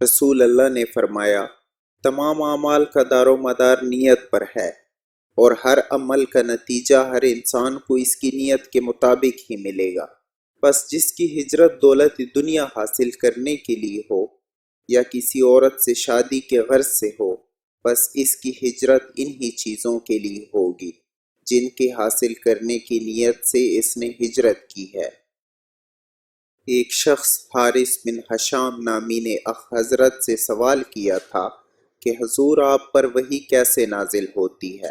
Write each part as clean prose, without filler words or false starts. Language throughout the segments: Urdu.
رسول اللہ نے فرمایا، تمام اعمال کا دار و مدار نیت پر ہے، اور ہر عمل کا نتیجہ ہر انسان کو اس کی نیت کے مطابق ہی ملے گا۔ بس جس کی ہجرت دولت دنیا حاصل کرنے کے لیے ہو یا کسی عورت سے شادی کے غرض سے ہو، بس اس کی ہجرت انہی چیزوں کے لیے ہوگی جن کے حاصل کرنے کی نیت سے اس نے ہجرت کی ہے۔ ایک شخص حارث بن حشام نامی نے حضرت سے سوال کیا تھا کہ حضور آپ پر وحی کیسے نازل ہوتی ہے؟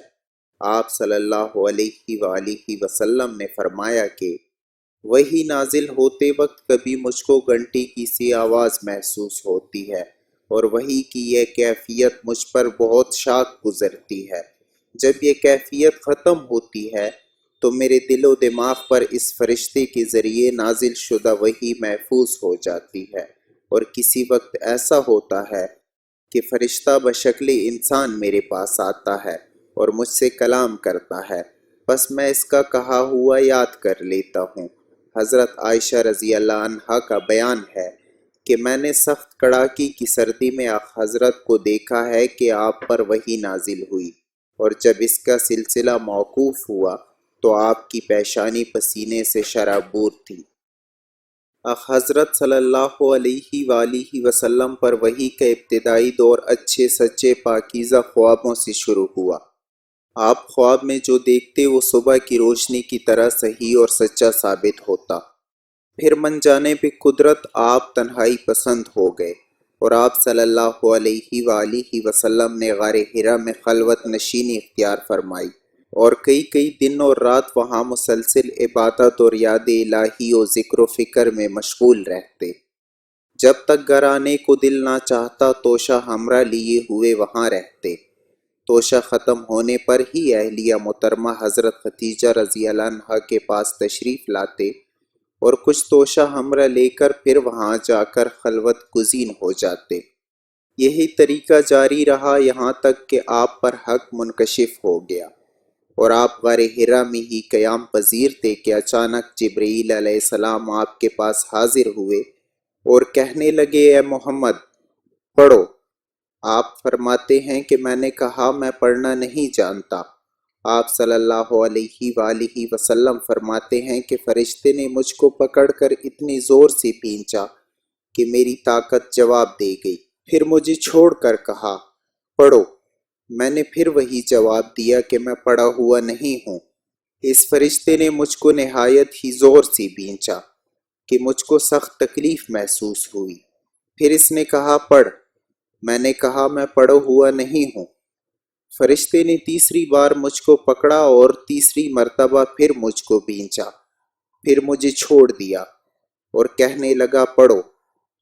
آپ صلی اللہ علیہ وآلہ وسلم نے فرمایا کہ وحی نازل ہوتے وقت کبھی مجھ کو گھنٹی کی سی آواز محسوس ہوتی ہے، اور وحی کی یہ کیفیت مجھ پر بہت شاق گزرتی ہے۔ جب یہ کیفیت ختم ہوتی ہے تو میرے دل و دماغ پر اس فرشتے کے ذریعے نازل شدہ وحی محفوظ ہو جاتی ہے، اور کسی وقت ایسا ہوتا ہے کہ فرشتہ بشکل انسان میرے پاس آتا ہے اور مجھ سے کلام کرتا ہے، بس میں اس کا کہا ہوا یاد کر لیتا ہوں۔ حضرت عائشہ رضی اللہ عنہا کا بیان ہے کہ میں نے سخت کڑاکی کی سردی میں حضرت کو دیکھا ہے کہ آپ پر وحی نازل ہوئی، اور جب اس کا سلسلہ موقوف ہوا تو آپ کی پیشانی پسینے سے شرابور تھی۔ حضرت صلی اللہ علیہ وآلہ وسلم پر وحی کا ابتدائی دور اچھے سچے پاکیزہ خوابوں سے شروع ہوا۔ آپ خواب میں جو دیکھتے وہ صبح کی روشنی کی طرح صحیح اور سچا ثابت ہوتا۔ پھر من جانب قدرت آپ تنہائی پسند ہو گئے، اور آپ صلی اللہ علیہ وآلہ وسلم نے غار حرا میں خلوت نشینی اختیار فرمائی، اور کئی دن اور رات وہاں مسلسل عبادت اور یاد الہی و ذکر و فکر میں مشغول رہتے۔ جب تک گھر آنے کو دل نہ چاہتا توشہ ہمراہ لیے ہوئے وہاں رہتے۔ توشہ ختم ہونے پر ہی اہلیہ محترمہ حضرت ختیجہ رضی اللہ عنہا کے پاس تشریف لاتے، اور کچھ توشہ ہمراہ لے کر پھر وہاں جا کر خلوت گزین ہو جاتے۔ یہی طریقہ جاری رہا یہاں تک کہ آپ پر حق منکشف ہو گیا، اور آپ غار حرا میں ہی قیام پذیر تھے کہ اچانک جبرائیل علیہ السلام آپ کے پاس حاضر ہوئے اور کہنے لگے، اے محمد پڑھو۔ آپ فرماتے ہیں کہ میں نے کہا میں پڑھنا نہیں جانتا۔ آپ صلی اللہ علیہ وآلہ وسلم فرماتے ہیں کہ فرشتے نے مجھ کو پکڑ کر اتنی زور سے پینچا کہ میری طاقت جواب دے گئی۔ پھر مجھے چھوڑ کر کہا، پڑھو۔ میں نے پھر وہی جواب دیا کہ میں پڑھا ہوا نہیں ہوں۔ اس فرشتے نے مجھ کو نہایت ہی زور سے پینچا کہ مجھ کو سخت تکلیف محسوس ہوئی۔ پھر اس نے کہا، پڑھ۔ میں نے کہا میں پڑھا ہوا نہیں ہوں۔ فرشتے نے تیسری بار مجھ کو پکڑا اور تیسری مرتبہ پھر مجھ کو پینچا، پھر مجھے چھوڑ دیا اور کہنے لگا، پڑھو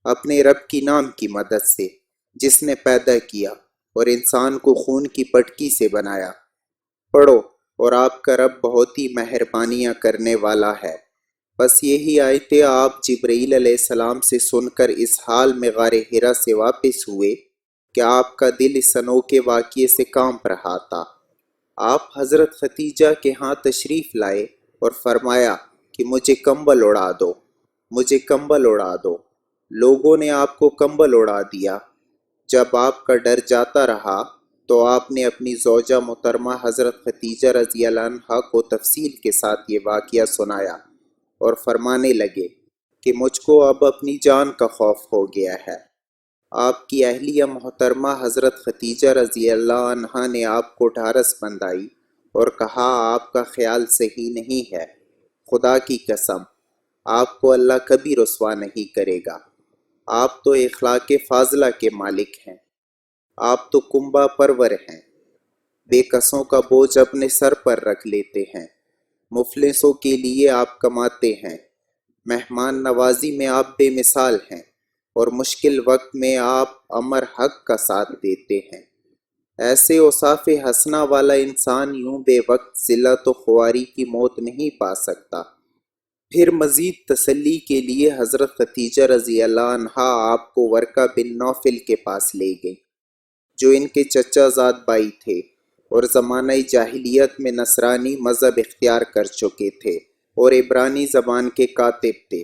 اپنے رب کی نام کی مدد سے جس نے پیدا کیا اور انسان کو خون کی پٹکی سے بنایا۔ پڑھو، اور آپ کا رب بہت ہی مہربانیاں کرنے والا ہے۔ بس یہی آیتیں آپ جبرائیل علیہ السلام سے سن کر اس حال میں غار حرا سے واپس ہوئے کہ آپ کا دل اس انوکھے واقعے سے کانپ رہا تھا۔ آپ حضرت ختیجہ کے ہاں تشریف لائے اور فرمایا کہ مجھے کمبل اڑا دو، مجھے کمبل اڑا دو۔ لوگوں نے آپ کو کمبل اڑا دیا۔ جب آپ کا ڈر جاتا رہا تو آپ نے اپنی زوجہ محترمہ حضرت ختیجہ رضی اللہ عنہا کو تفصیل کے ساتھ یہ واقعہ سنایا، اور فرمانے لگے کہ مجھ کو اب اپنی جان کا خوف ہو گیا ہے۔ آپ کی اہلیہ محترمہ حضرت ختیجہ رضی اللہ عنہا نے آپ کو ڈھارس بندھائی اور کہا، آپ کا خیال صحیح نہیں ہے، خدا کی قسم آپ کو اللہ کبھی رسوا نہیں کرے گا۔ آپ تو اخلاق فاضلہ کے مالک ہیں، آپ تو کنبہ پرور ہیں، بے کسوں کا بوجھ اپنے سر پر رکھ لیتے ہیں، مفلسوں کے لیے آپ کماتے ہیں، مہمان نوازی میں آپ بے مثال ہیں، اور مشکل وقت میں آپ امر حق کا ساتھ دیتے ہیں۔ ایسے اوصاف حسنہ والا انسان یوں بے وقت ذلت و خواری کی موت نہیں پا سکتا۔ پھر مزید تسلی کے لیے حضرت ختیجہ رضی اللہ عنہا آپ کو ورقہ بن نوفل کے پاس لے گئی، جو ان کے چچا زاد بھائی تھے اور زمانہ جاہلیت میں نصرانی مذہب اختیار کر چکے تھے اور عبرانی زبان کے کاتب تھے۔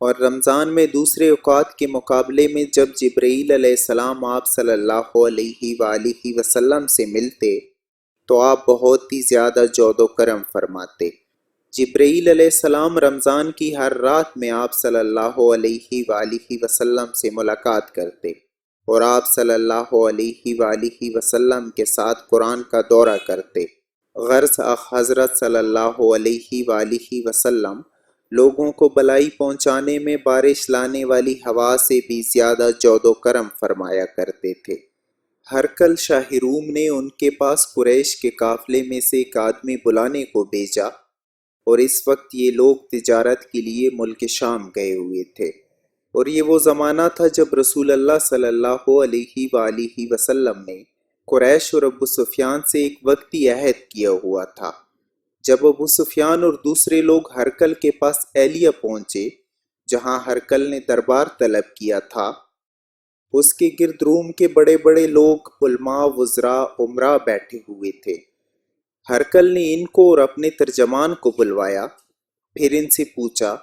اور رمضان میں دوسرے اوقات کے مقابلے میں جب جبرائیل علیہ السلام آپ صلی اللہ علیہ وآلہ وسلم سے ملتے تو آپ بہت ہی زیادہ جود و کرم فرماتے۔ جبرائیل علیہ السلام رمضان کی ہر رات میں آپ صلی اللہ علیہ وآلہ وسلم سے ملاقات کرتے اور آپ صلی اللہ علیہ وآلہ وسلم کے ساتھ قرآن کا دورہ کرتے۔ غرض حضرت صلی اللہ علیہ وآلہ وسلم لوگوں کو بلائی پہنچانے میں بارش لانے والی ہوا سے بھی زیادہ جود و کرم فرمایا کرتے تھے۔ ہرقل شاہ روم نے ان کے پاس قریش کے قافلے میں سے ایک آدمی بلانے کو بھیجا اور اس وقت یہ لوگ تجارت کے لیے ملک شام گئے ہوئے تھے، اور یہ وہ زمانہ تھا جب رسول اللہ صلی اللہ علیہ وآلہ وسلم نے قریش اور ابو سفیان سے ایک وقتی عہد کیا ہوا تھا۔ جب ابو سفیان اور دوسرے لوگ ہرقل کے پاس ایلیہ پہنچے جہاں ہرقل نے دربار طلب کیا تھا، اس کے گرد روم کے بڑے بڑے لوگ علماء، وزراء، امراء بیٹھے ہوئے تھے۔ ہرقل نے ان کو اور اپنے ترجمان کو بلوایا، پھر ان سے پوچھا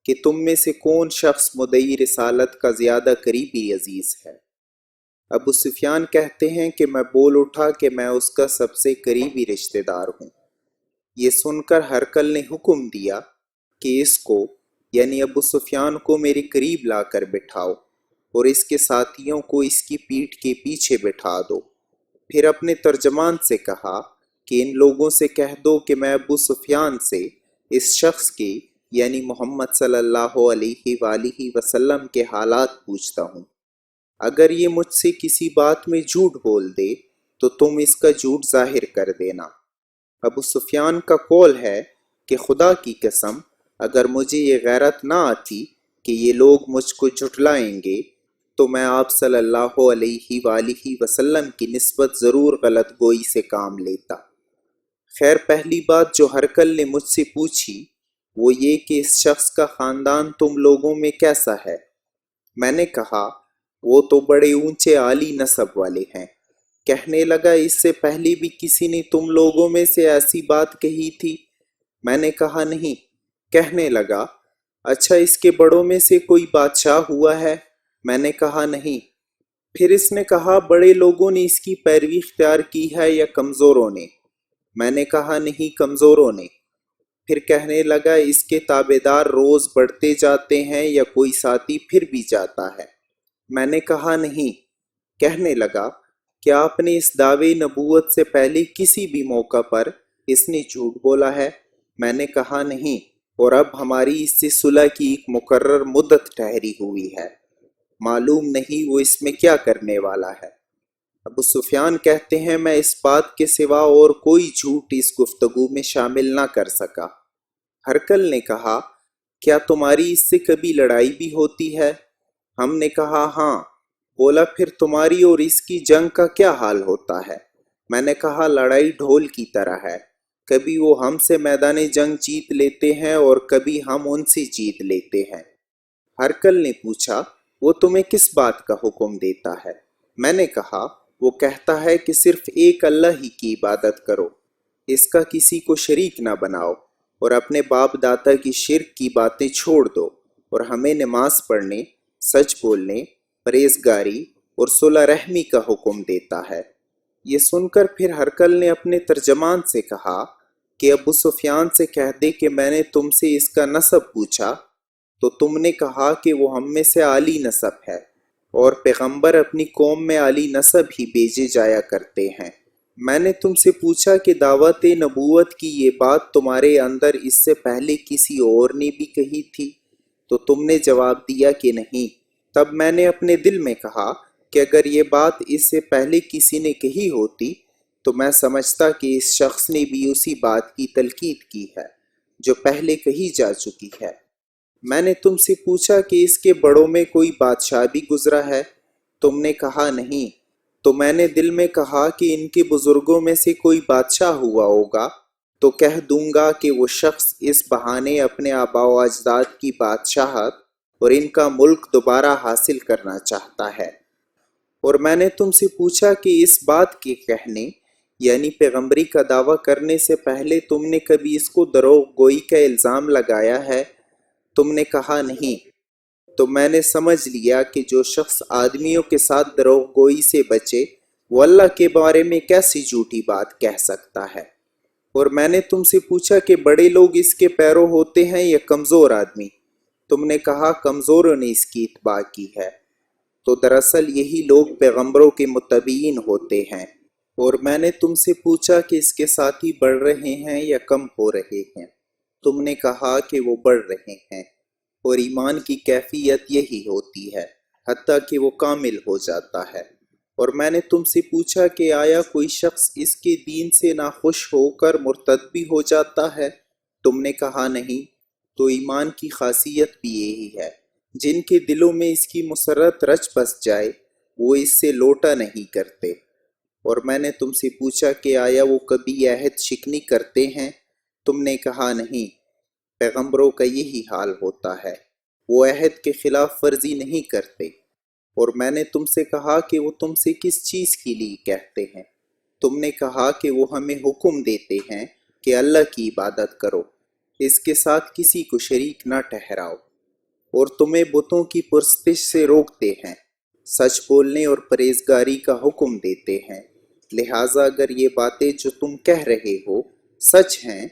کہ تم میں سے کون شخص مدعی رسالت کا زیادہ قریبی عزیز ہے؟ ابو سفیان کہتے ہیں کہ میں بول اٹھا کہ میں اس کا سب سے قریبی رشتہ دار ہوں۔ یہ سن کر ہرقل نے حکم دیا کہ اس کو یعنی ابو سفیان کو میرے قریب لا کر بٹھاؤ اور اس کے ساتھیوں کو اس کی پیٹھ کے پیچھے بٹھا دو۔ پھر اپنے ترجمان سے کہا کہ ان لوگوں سے کہہ دو کہ میں ابو سفیان سے اس شخص کے یعنی محمد صلی اللہ علیہ وآلہ وسلم کے حالات پوچھتا ہوں۔ اگر یہ مجھ سے کسی بات میں جھوٹ بول دے تو تم اس کا جھوٹ ظاہر کر دینا۔ ابو سفیان کا قول ہے کہ خدا کی قسم اگر مجھے یہ غیرت نہ آتی کہ یہ لوگ مجھ کو جھٹلائیں گے تو میں آپ صلی اللہ علیہ وآلہ وسلم کی نسبت ضرور غلط گوئی سے کام لیتا۔ خیر پہلی بات جو ہرقل نے مجھ سے پوچھی وہ یہ کہ اس شخص کا خاندان تم لوگوں میں کیسا ہے؟ میں نے کہا وہ تو بڑے اونچے عالی نسب والے ہیں۔ کہنے لگا اس سے پہلے بھی کسی نے تم لوگوں میں سے ایسی بات کہی تھی؟ میں نے کہا نہیں۔ کہنے لگا اچھا اس کے بڑوں میں سے کوئی بادشاہ ہوا ہے؟ میں نے کہا نہیں۔ پھر اس نے کہا بڑے لوگوں نے اس کی پیروی اختیار کی ہے یا کمزوروں نے؟ میں نے کہا نہیں، کمزوروں نے۔ پھر کہنے لگا اس کے تابعدار روز بڑھتے جاتے ہیں یا کوئی ساتھی پھر بھی جاتا ہے؟ میں نے کہا نہیں۔ کہنے لگا کیا آپ نے اس دعوے نبوت سے پہلے کسی بھی موقع پر اس نے جھوٹ بولا ہے؟ میں نے کہا نہیں، اور اب ہماری اس سے صلح کی ایک مقرر مدت ٹھہری ہوئی ہے، معلوم نہیں وہ اس میں کیا کرنے والا ہے۔ ابو سفیان کہتے ہیں میں اس بات کے سوا اور کوئی جھوٹ اس گفتگو میں شامل نہ کر سکا۔ ہرقل نے کہا کیا تمہاری اس سے کبھی لڑائی بھی ہوتی ہے؟ ہم نے کہا ہاں۔ بولا پھر تمہاری اور اس کی جنگ کا کیا حال ہوتا ہے؟ میں نے کہا لڑائی ڈھول کی طرح ہے، کبھی وہ ہم سے میدان جنگ جیت لیتے ہیں اور کبھی ہم ان سے جیت لیتے ہیں۔ ہرقل نے پوچھا وہ تمہیں کس بات کا حکم دیتا ہے؟ میں نے کہا وہ کہتا ہے کہ صرف ایک اللہ ہی کی عبادت کرو، اس کا کسی کو شریک نہ بناؤ اور اپنے باپ دادا کی شرک کی باتیں چھوڑ دو، اور ہمیں نماز پڑھنے، سچ بولنے، پرہیزگاری اور صلح رحمی کا حکم دیتا ہے۔ یہ سن کر پھر ہرقل نے اپنے ترجمان سے کہا کہ ابو سفیان سے کہہ دے کہ میں نے تم سے اس کا نسب پوچھا تو تم نے کہا کہ وہ ہم میں سے عالی نسب ہے، اور پیغمبر اپنی قوم میں عالی نسب ہی بھیجے جایا کرتے ہیں۔ میں نے تم سے پوچھا کہ دعوت نبوت کی یہ بات تمہارے اندر اس سے پہلے کسی اور نے بھی کہی تھی؟ تو تم نے جواب دیا کہ نہیں۔ تب میں نے اپنے دل میں کہا کہ اگر یہ بات اس سے پہلے کسی نے کہی ہوتی تو میں سمجھتا کہ اس شخص نے بھی اسی بات کی تلقین کی ہے جو پہلے کہی جا چکی ہے۔ میں نے تم سے پوچھا کہ اس کے بڑوں میں کوئی بادشاہ بھی گزرا ہے؟ تم نے کہا نہیں۔ تو میں نے دل میں کہا کہ ان کے بزرگوں میں سے کوئی بادشاہ ہوا ہوگا تو کہہ دوں گا کہ وہ شخص اس بہانے اپنے آباء و اجداد کی بادشاہت اور ان کا ملک دوبارہ حاصل کرنا چاہتا ہے۔ اور میں نے تم سے پوچھا کہ اس بات کے کہنے یعنی پیغمبری کا دعویٰ کرنے سے پہلے تم نے کبھی اس کو دروغ گوئی کا الزام لگایا ہے؟ تم نے کہا نہیں۔ تو میں نے سمجھ لیا کہ جو شخص آدمیوں کے ساتھ دروغ گوئی سے بچے وہ اللہ کے بارے میں کیسی جھوٹی بات کہہ سکتا ہے۔ اور میں نے تم سے پوچھا کہ بڑے لوگ اس کے پیرو ہوتے ہیں یا کمزور آدمی؟ تم نے کہا کمزوروں نے اس کی اتباع کی ہے۔ تو دراصل یہی لوگ پیغمبروں کے متبعین ہوتے ہیں۔ اور میں نے تم سے پوچھا کہ اس کے ساتھی بڑھ رہے ہیں یا کم ہو رہے ہیں؟ تم نے کہا کہ وہ بڑھ رہے ہیں۔ اور ایمان کی کیفیت یہی ہوتی ہے حتیٰ کہ وہ کامل ہو جاتا ہے۔ اور میں نے تم سے پوچھا کہ آیا کوئی شخص اس کے دین سے ناخوش ہو کر مرتد بھی ہو جاتا ہے؟ تم نے کہا نہیں۔ تو ایمان کی خاصیت بھی یہی ہے، جن کے دلوں میں اس کی مسرت رچ بس جائے وہ اس سے لوٹا نہیں کرتے۔ اور میں نے تم سے پوچھا کہ آیا وہ کبھی عہد شکنی کرتے ہیں؟ تم نے کہا نہیں۔ پیغمبروں کا یہی حال ہوتا ہے، وہ عہد کے خلاف ورزی نہیں کرتے۔ اور میں نے تم سے کہا کہ وہ تم سے کس چیز کے لیے کہتے ہیں؟ تم نے کہا کہ وہ ہمیں حکم دیتے ہیں کہ اللہ کی عبادت کرو، اس کے ساتھ کسی کو شریک نہ ٹھہراؤ، اور تمہیں بتوں کی پرستش سے روکتے ہیں، سچ بولنے اور پرہیزگاری کا حکم دیتے ہیں۔ لہٰذا اگر یہ باتیں جو تم کہہ رہے ہو سچ ہیں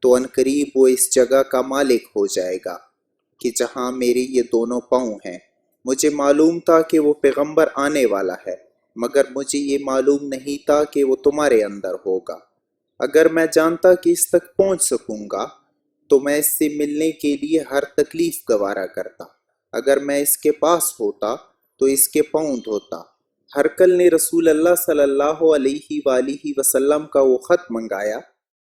تو عنقریب وہ اس جگہ کا مالک ہو جائے گا کہ جہاں میرے یہ دونوں پاؤں ہیں۔ مجھے معلوم تھا کہ وہ پیغمبر آنے والا ہے، مگر مجھے یہ معلوم نہیں تھا کہ وہ تمہارے اندر ہوگا۔ اگر میں جانتا کہ اس تک پہنچ سکوں گا تو میں اس سے ملنے کے لیے ہر تکلیف گوارا کرتا۔ اگر میں اس کے پاس ہوتا تو اس کے پاؤں دھوتا۔ ہرقل نے رسول اللہ صلی اللہ علیہ وآلہ وسلم کا وہ خط منگایا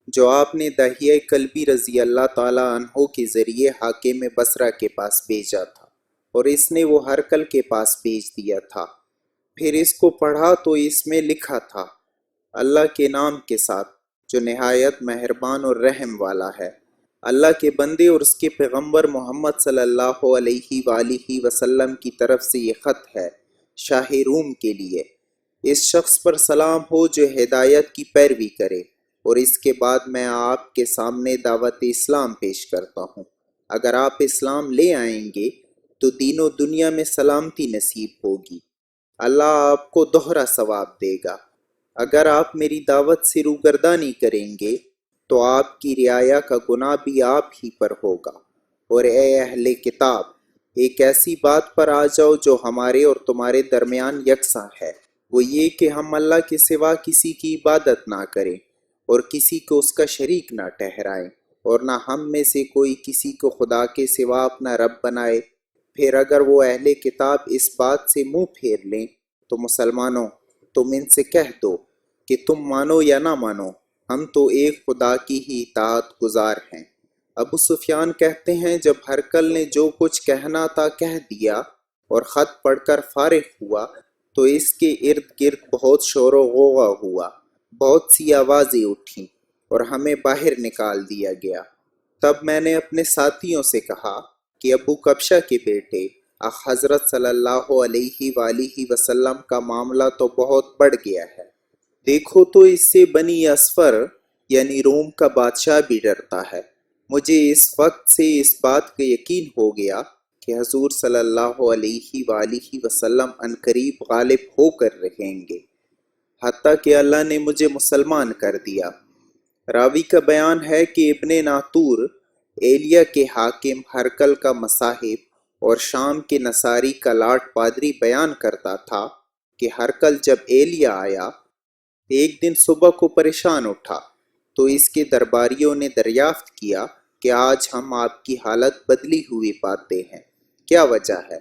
جو آپ نے داہیہ کلبی رضی اللہ تعالیٰ عنہ کے ذریعے حاکم بصرہ کے پاس بھیجا تھا، اور اس نے وہ ہرقل کے پاس بھیج دیا تھا۔ پھر اس کو پڑھا تو اس میں لکھا تھا، اللہ کے نام کے ساتھ جو نہایت مہربان اور رحم والا ہے۔ اللہ کے بندے اور اس کے پیغمبر محمد صلی اللہ علیہ وآلہ وسلم کی طرف سے یہ خط ہے، شاہ روم کے لیے۔ اس شخص پر سلام ہو جو ہدایت کی پیروی کرے، اور اس کے بعد میں آپ کے سامنے دعوت اسلام پیش کرتا ہوں۔ اگر آپ اسلام لے آئیں گے تو دین و دنیا میں سلامتی نصیب ہوگی، اللہ آپ کو دوہرا ثواب دے گا۔ اگر آپ میری دعوت سے روگردانی کریں گے تو آپ کی رعایا کا گناہ بھی آپ ہی پر ہوگا۔ اور اے اہل کتاب، ایک ایسی بات پر آ جاؤ جو ہمارے اور تمہارے درمیان یکساں ہے، وہ یہ کہ ہم اللہ کے سوا کسی کی عبادت نہ کریں اور کسی کو اس کا شریک نہ ٹھہرائیں، اور نہ ہم میں سے کوئی کسی کو خدا کے سوا اپنا رب بنائے۔ پھر اگر وہ اہل کتاب اس بات سے منہ پھیر لیں تو مسلمانوں، تم ان سے کہہ دو کہ تم مانو یا نہ مانو، ہم تو ایک خدا کی ہی اطاعت گزار ہیں۔ ابو سفیان کہتے ہیں جب ہرقل نے جو کچھ کہنا تھا کہہ دیا اور خط پڑھ کر فارغ ہوا تو اس کے ارد گرد بہت شور و غوغا ہوا، بہت سی آوازیں اٹھیں اور ہمیں باہر نکال دیا گیا۔ تب میں نے اپنے ساتھیوں سے کہا کہ ابو کبشہ کے بیٹے حضرت صلی اللہ علیہ وآلہ وسلم کا معاملہ تو بہت بڑھ گیا ہے۔ دیکھو تو اس سے بنی اصفر یعنی روم کا بادشاہ بھی ڈرتا ہے۔ مجھے اس وقت سے اس بات کا یقین ہو گیا کہ حضور صلی اللہ علیہ وآلہ وسلم عنقریب غالب ہو کر رہیں گے، حتیٰ کہ اللہ نے مجھے مسلمان کر دیا۔ راوی کا بیان ہے کہ ابن ناطور ایلیا کے حاکم ہرقل کا مصاحب اور شام کے نصاری کا لاٹ پادری بیان کرتا تھا کہ ہرقل جب ایلیا آیا ایک دن صبح کو پریشان اٹھا تو اس کے درباریوں نے دریافت کیا کہ آج ہم آپ کی حالت بدلی ہوئی پاتے ہیں، کیا وجہ ہے؟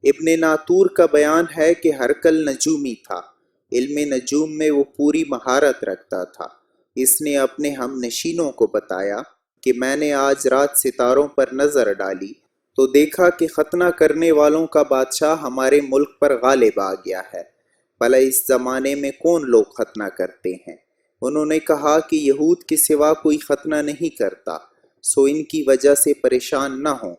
ابن ناطور کا بیان ہے کہ ہرقل نجومی تھا، علم نجوم میں وہ پوری مہارت رکھتا تھا۔ اس نے اپنے ہم نشینوں کو بتایا کہ میں نے آج رات ستاروں پر نظر ڈالی تو دیکھا کہ ختنہ کرنے والوں کا بادشاہ ہمارے ملک پر غالب آ گیا ہے۔ بھلا اس زمانے میں کون لوگ ختنہ کرتے ہیں؟ انہوں نے کہا کہ یہود کے سوا کوئی ختنہ نہیں کرتا، سو ان کی وجہ سے پریشان نہ ہوں۔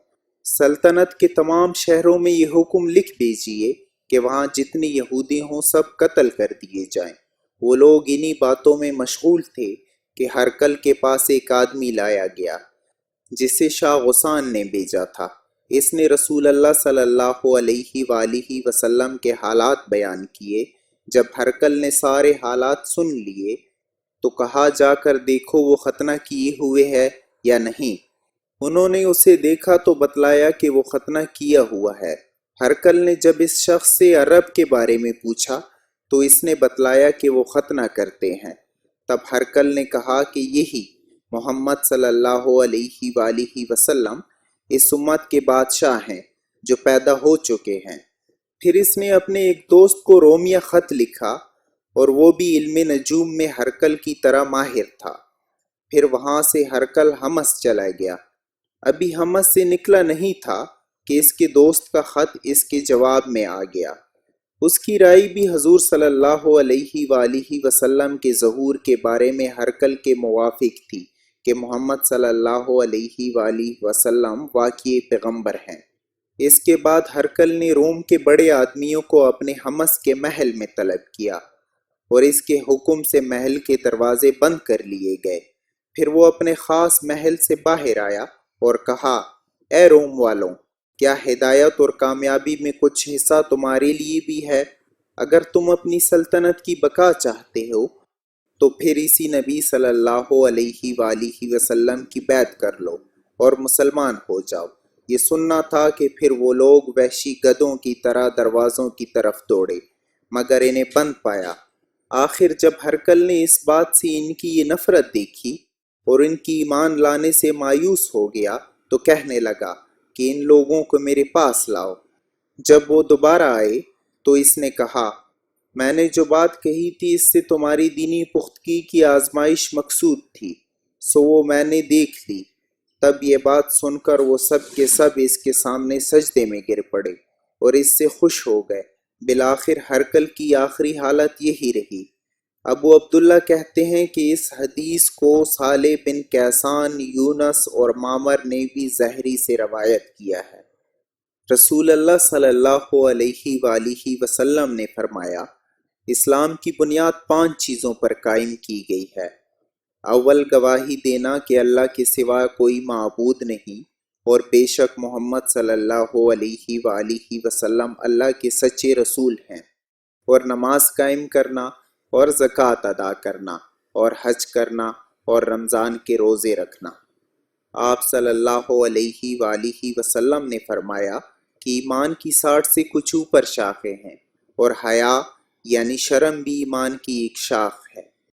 سلطنت کے تمام شہروں میں یہ حکم لکھ دیجیے کہ وہاں جتنے یہودی ہوں سب قتل کر دیے جائیں۔ وہ لوگ انہی باتوں میں مشغول تھے کہ ہرقل کے پاس ایک آدمی لایا گیا جسے شاہ غسان نے بھیجا تھا۔ اس نے رسول اللہ صلی اللہ علیہ وآلہ وسلم کے حالات بیان کیے۔ جب ہرقل نے سارے حالات سن لیے تو کہا جا کر دیکھو وہ ختنہ کیے ہوئے ہے یا نہیں۔ انہوں نے اسے دیکھا تو بتلایا کہ وہ ختنہ کیا ہوا ہے۔ ہرقل نے جب اس شخص سے عرب کے بارے میں پوچھا تو اس نے بتلایا کہ وہ ختنہ کرتے ہیں۔ تب ہرقل نے کہا کہ یہی محمد صلی اللہ علیہ وآلہ وسلم اس امت کے بادشاہ ہیں جو پیدا ہو چکے ہیں۔ پھر اس نے اپنے ایک دوست کو رومیہ خط لکھا اور وہ بھی علم نجوم میں ہرقل کی طرح ماہر تھا۔ پھر وہاں سے ہرقل حمص چلا گیا۔ ابھی حمص سے نکلا نہیں تھا کہ اس کے دوست کا خط اس کے جواب میں آ گیا۔ اس کی رائے بھی حضور صلی اللہ علیہ وآلہ وسلم کے ظہور کے بارے میں ہرقل کے موافق تھی کہ محمد صلی اللہ علیہ وآلہ وسلم واقعی پیغمبر ہیں۔ اس کے بعد ہرقل نے روم کے بڑے آدمیوں کو اپنے حمص کے محل میں طلب کیا اور اس کے حکم سے محل کے دروازے بند کر لیے گئے۔ پھر وہ اپنے خاص محل سے باہر آیا اور کہا، اے روم والوں، کیا ہدایت اور کامیابی میں کچھ حصہ تمہارے لیے بھی ہے؟ اگر تم اپنی سلطنت کی بقا چاہتے ہو تو پھر اسی نبی صلی اللہ علیہ وآلہ وسلم کی بیعت کر لو اور مسلمان ہو جاؤ۔ یہ سننا تھا کہ پھر وہ لوگ وحشی گدھوں کی طرح دروازوں کی طرف دوڑے مگر انہیں بند پایا۔ آخر جب ہرقل نے اس بات سے ان کی یہ نفرت دیکھی اور ان کی ایمان لانے سے مایوس ہو گیا تو کہنے لگا کہ ان لوگوں کو میرے پاس لاؤ۔ جب وہ دوبارہ آئے تو اس نے کہا، میں نے جو بات کہی تھی اس سے تمہاری دینی پختگی کی آزمائش مقصود تھی، سو وہ میں نے دیکھ لی۔ تب یہ بات سن کر وہ سب کے سب اس کے سامنے سجدے میں گر پڑے اور اس سے خوش ہو گئے۔ بالآخر ہرقل کی آخری حالت یہی رہی۔ ابو عبداللہ کہتے ہیں کہ اس حدیث کو صالح بن کیسان، یونس اور معمر نے بھی زہری سے روایت کیا ہے۔ رسول اللہ صلی اللہ علیہ وآلہ وسلم نے فرمایا، اسلام کی بنیاد 5 چیزوں پر قائم کی گئی ہے۔ اول، گواہی دینا کہ اللہ کے سوا کوئی معبود نہیں اور بے شک محمد صلی اللہ علیہ وآلہ وسلم اللہ کے سچے رسول ہیں، اور نماز قائم کرنا اور زکوٰۃ ادا کرنا اور حج کرنا اور رمضان کے روزے رکھنا۔ آپ صلی اللہ علیہ وآلہ وسلم نے فرمایا کہ ایمان کی 60 سے کچھ اوپر شاخیں ہیں اور حیا یعنی شرم بھی ایمان کی ایک شاخ ہے۔